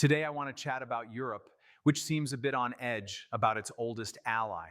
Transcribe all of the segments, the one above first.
Today, I want to chat about Europe, which seems a bit on edge about its oldest ally.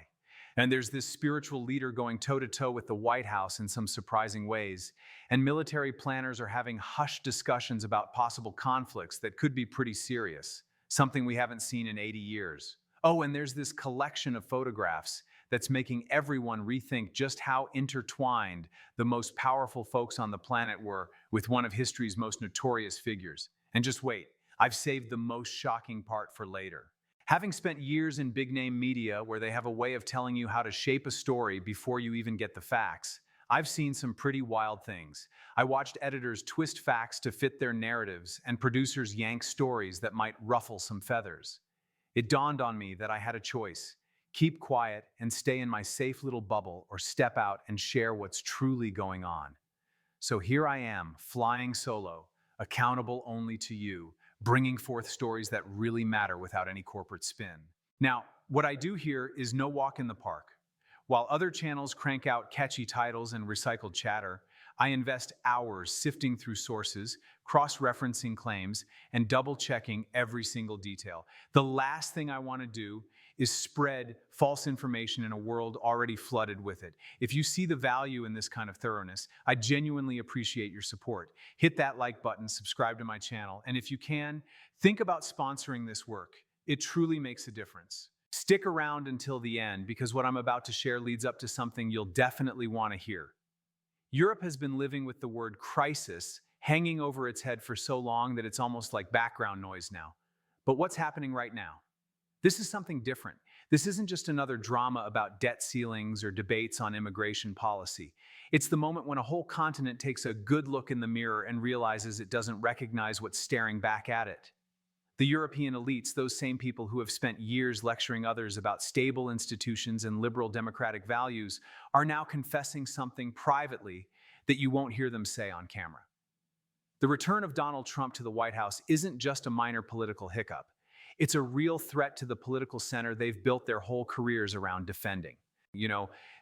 And there's this spiritual leader going toe to toe with the White House in some surprising ways. And military planners are having hushed discussions about possible conflicts that could be pretty serious, something we haven't seen in 80 years. Oh, and there's this collection of photographs that's making everyone rethink just how intertwined the most powerful folks on the planet were with one of history's most notorious figures. And just wait, I've saved the most shocking part for later. Having spent years in big name media where they have a way of telling you how to shape a story before you even get the facts, I've seen some pretty wild things. I watched editors twist facts to fit their narratives and producers yank stories that might ruffle some feathers. It dawned on me that I had a choice: keep quiet and stay in my safe little bubble, or step out and share what's truly going on. So here I am, flying solo, accountable only to you, bringing forth stories that really matter without any corporate spin. Now, what I do here is no walk in the park. While other channels crank out catchy titles and recycled chatter, I invest hours sifting through sources, cross-referencing claims, and double-checking every single detail. The last thing I want to do is spread false information in a world already flooded with it. If you see the value in this kind of thoroughness, I genuinely appreciate your support. Hit that like button, subscribe to my channel, and if you can, think about sponsoring this work. It truly makes a difference. Stick around until the end, because what I'm about to share leads up to something you'll definitely want to hear. Europe has been living with the word crisis hanging over its head for so long that it's almost like background noise now. But what's happening right now? This is something different. This isn't just another drama about debt ceilings or debates on immigration policy. It's the moment when a whole continent takes a good look in the mirror and realizes it doesn't recognize what's staring back at it. The European elites, those same people who have spent years lecturing others about stable institutions and liberal democratic values, are now confessing something privately that you won't hear them say on camera. The return of Donald Trump to the White House isn't just a minor political hiccup. It's a real threat to the political center they've built their whole careers around defending.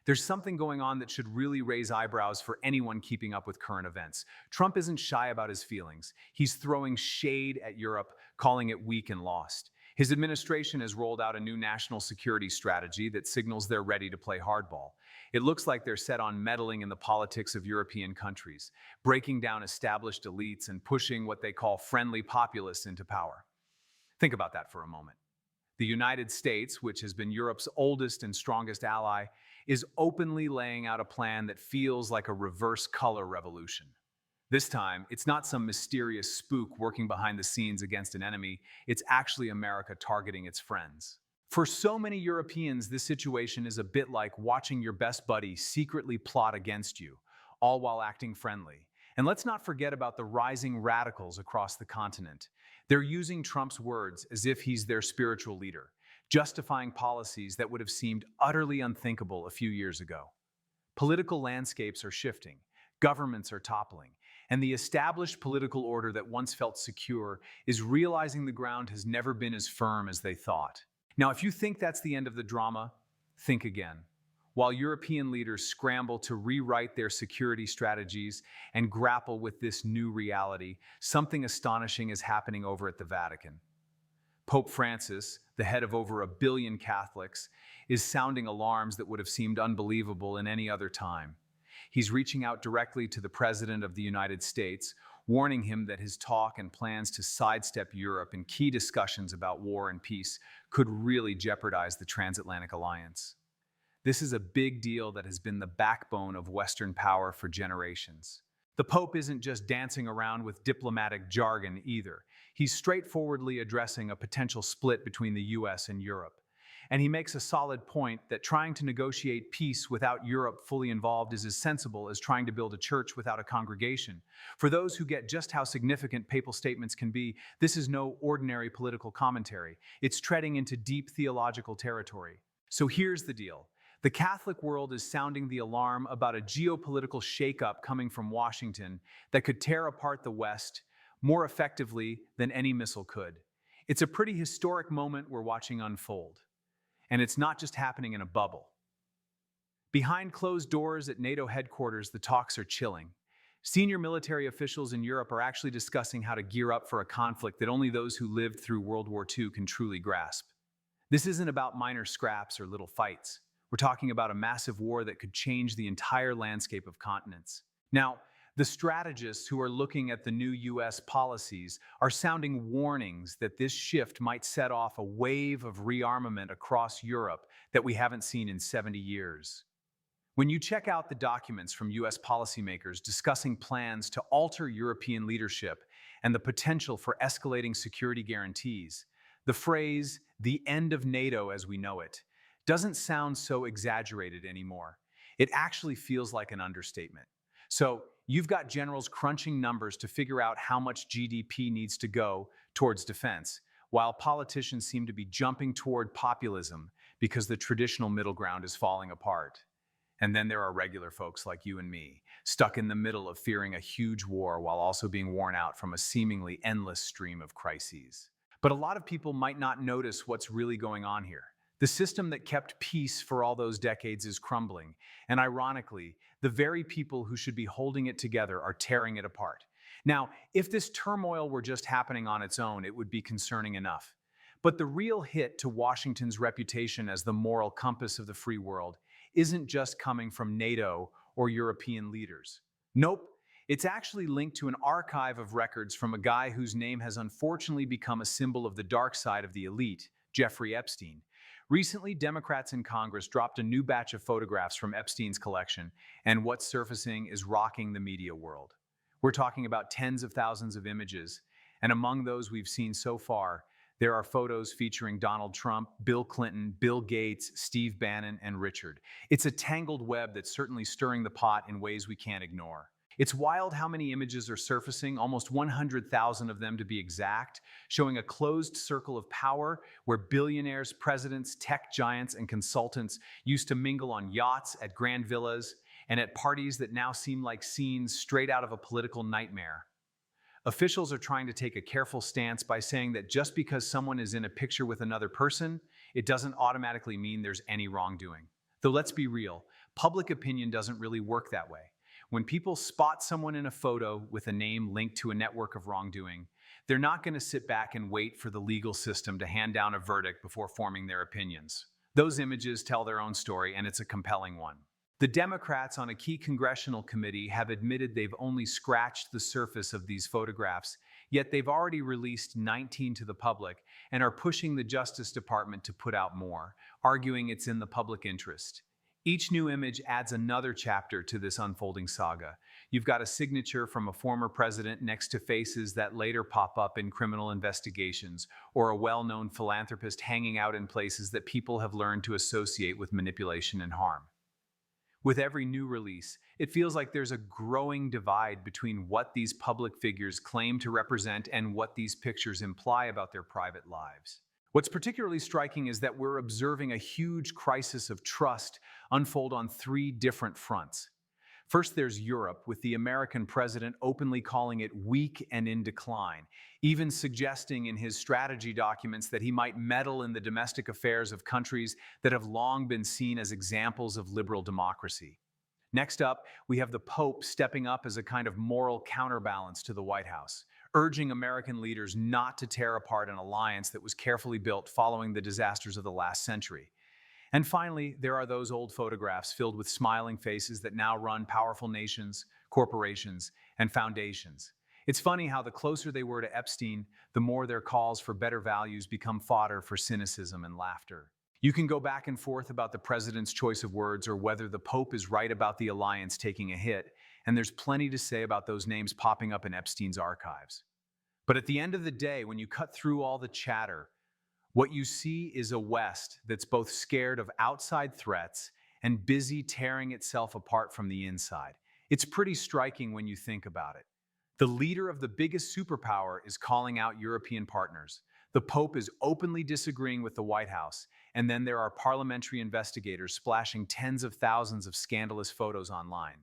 There's something going on that should really raise eyebrows for anyone keeping up with current events. Trump isn't shy about his feelings. He's throwing shade at Europe, calling it weak and lost. His administration has rolled out a new national security strategy that signals they're ready to play hardball. It looks like they're set on meddling in the politics of European countries, breaking down established elites and pushing what they call friendly populists into power. Think about that for a moment. The United States, which has been Europe's oldest and strongest ally, is openly laying out a plan that feels like a reverse color revolution. This time, it's not some mysterious spook working behind the scenes against an enemy. It's actually America targeting its friends. For so many Europeans, this situation is a bit like watching your best buddy secretly plot against you, all while acting friendly. And let's not forget about the rising radicals across the continent. They're using Trump's words as if he's their spiritual leader, justifying policies that would have seemed utterly unthinkable a few years ago. Political landscapes are shifting, governments are toppling, and the established political order that once felt secure is realizing the ground has never been as firm as they thought. Now, if you think that's the end of the drama, think again. While European leaders scramble to rewrite their security strategies and grapple with this new reality, something astonishing is happening over at the Vatican. Pope Francis, the head of over 1 billion Catholics, is sounding alarms that would have seemed unbelievable in any other time. He's reaching out directly to the President of the United States, warning him that his talk and plans to sidestep Europe in key discussions about war and peace could really jeopardize the transatlantic alliance. This is a big deal that has been the backbone of Western power for generations. The Pope isn't just dancing around with diplomatic jargon either. He's straightforwardly addressing a potential split between the US and Europe. And he makes a solid point that trying to negotiate peace without Europe fully involved is as sensible as trying to build a church without a congregation. For those who get just how significant papal statements can be, this is no ordinary political commentary. It's treading into deep theological territory. So here's the deal. The Catholic world is sounding the alarm about a geopolitical shakeup coming from Washington that could tear apart the West more effectively than any missile could. It's a pretty historic moment we're watching unfold. And it's not just happening in a bubble. Behind closed doors at NATO headquarters, the talks are chilling. Senior military officials in Europe are actually discussing how to gear up for a conflict that only those who lived through World War II can truly grasp. This isn't about minor scraps or little fights. We're talking about a massive war that could change the entire landscape of continents. Now, the strategists who are looking at the new US policies are sounding warnings that this shift might set off a wave of rearmament across Europe that we haven't seen in 70 years. When you check out the documents from US policymakers discussing plans to alter European leadership and the potential for escalating security guarantees, the phrase, the end of NATO as we know it, doesn't sound so exaggerated anymore. It actually feels like an understatement. So, you've got generals crunching numbers to figure out how much GDP needs to go towards defense, while politicians seem to be jumping toward populism because the traditional middle ground is falling apart. And then there are regular folks like you and me, stuck in the middle of fearing a huge war while also being worn out from a seemingly endless stream of crises. But a lot of people might not notice what's really going on here. The system that kept peace for all those decades is crumbling, and ironically, the very people who should be holding it together are tearing it apart. Now, if this turmoil were just happening on its own, it would be concerning enough. But the real hit to Washington's reputation as the moral compass of the free world isn't just coming from NATO or European leaders. Nope, it's actually linked to an archive of records from a guy whose name has unfortunately become a symbol of the dark side of the elite, Jeffrey Epstein. Recently, Democrats in Congress dropped a new batch of photographs from Epstein's collection, and what's surfacing is rocking the media world. We're talking about tens of thousands of images, and among those we've seen so far, there are photos featuring Donald Trump, Bill Clinton, Bill Gates, Steve Bannon, and Richard. It's a tangled web that's certainly stirring the pot in ways we can't ignore. It's wild how many images are surfacing, almost 100,000 of them to be exact, showing a closed circle of power where billionaires, presidents, tech giants, and consultants used to mingle on yachts, at grand villas, and at parties that now seem like scenes straight out of a political nightmare. Officials are trying to take a careful stance by saying that just because someone is in a picture with another person, it doesn't automatically mean there's any wrongdoing. Though let's be real, public opinion doesn't really work that way. When people spot someone in a photo with a name linked to a network of wrongdoing, they're not going to sit back and wait for the legal system to hand down a verdict before forming their opinions. Those images tell their own story, and it's a compelling one. The Democrats on a key congressional committee have admitted they've only scratched the surface of these photographs, yet they've already released 19 to the public and are pushing the Justice Department to put out more, arguing it's in the public interest. Each new image adds another chapter to this unfolding saga. You've got a signature from a former president next to faces that later pop up in criminal investigations, or a well-known philanthropist hanging out in places that people have learned to associate with manipulation and harm. With every new release, it feels like there's a growing divide between what these public figures claim to represent and what these pictures imply about their private lives. What's particularly striking is that we're observing a huge crisis of trust unfold on three different fronts. First, there's Europe, with the American president openly calling it weak and in decline, even suggesting in his strategy documents that he might meddle in the domestic affairs of countries that have long been seen as examples of liberal democracy. Next up, we have the Pope stepping up as a kind of moral counterbalance to the White House, urging American leaders not to tear apart an alliance that was carefully built following the disasters of the last century. And finally, there are those old photographs filled with smiling faces that now run powerful nations, corporations, and foundations. It's funny how the closer they were to Epstein, the more their calls for better values become fodder for cynicism and laughter. You can go back and forth about the president's choice of words or whether the Pope is right about the alliance taking a hit, and there's plenty to say about those names popping up in Epstein's archives. But at the end of the day, when you cut through all the chatter, what you see is a West that's both scared of outside threats and busy tearing itself apart from the inside. It's pretty striking when you think about it. The leader of the biggest superpower is calling out European partners. The Pope is openly disagreeing with the White House, and then there are parliamentary investigators splashing tens of thousands of scandalous photos online.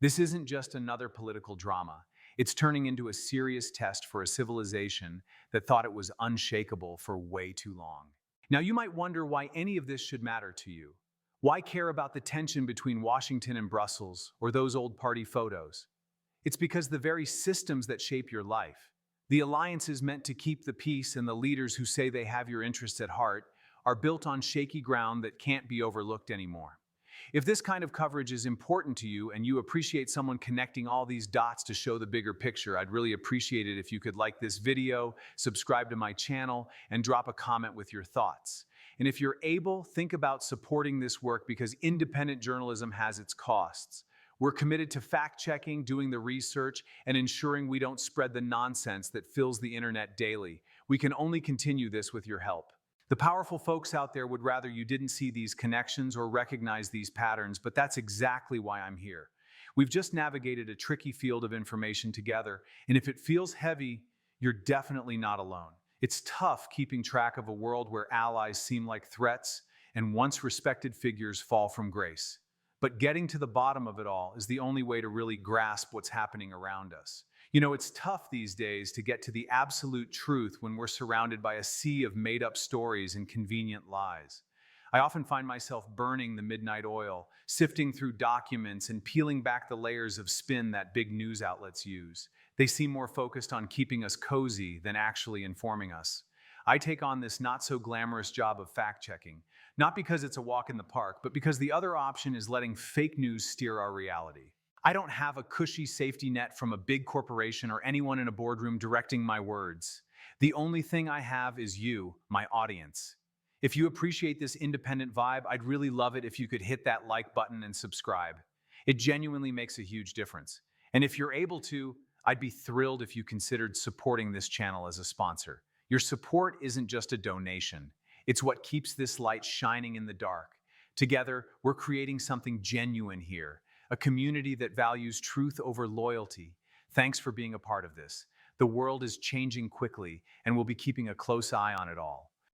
This isn't just another political drama. It's turning into a serious test for a civilization that thought it was unshakable for way too long. Now, you might wonder why any of this should matter to you. Why care about the tension between Washington and Brussels or those old party photos? It's because the very systems that shape your life, the alliances meant to keep the peace and the leaders who say they have your interests at heart, are built on shaky ground that can't be overlooked anymore. If this kind of coverage is important to you and you appreciate someone connecting all these dots to show the bigger picture, I'd really appreciate it if you could like this video, subscribe to my channel, and drop a comment with your thoughts. And if you're able, think about supporting this work because independent journalism has its costs. We're committed to fact-checking, doing the research, and ensuring we don't spread the nonsense that fills the internet daily. We can only continue this with your help. The powerful folks out there would rather you didn't see these connections or recognize these patterns, but that's exactly why I'm here. We've just navigated a tricky field of information together, and if it feels heavy, you're definitely not alone. It's tough keeping track of a world where allies seem like threats and once respected figures fall from grace. But getting to the bottom of it all is the only way to really grasp what's happening around us. You know, it's tough these days to get to the absolute truth when we're surrounded by a sea of made-up stories and convenient lies. I often find myself burning the midnight oil, sifting through documents and peeling back the layers of spin that big news outlets use. They seem more focused on keeping us cozy than actually informing us. I take on this not-so-glamorous job of fact-checking, not because it's a walk in the park, but because the other option is letting fake news steer our reality. I don't have a cushy safety net from a big corporation or anyone in a boardroom directing my words. The only thing I have is you, my audience. If you appreciate this independent vibe, I'd really love it if you could hit that like button and subscribe. It genuinely makes a huge difference. And if you're able to, I'd be thrilled if you considered supporting this channel as a sponsor. Your support isn't just a donation. It's what keeps this light shining in the dark. Together, we're creating something genuine here. A community that values truth over loyalty. Thanks for being a part of this. The world is changing quickly, and we'll be keeping a close eye on it all.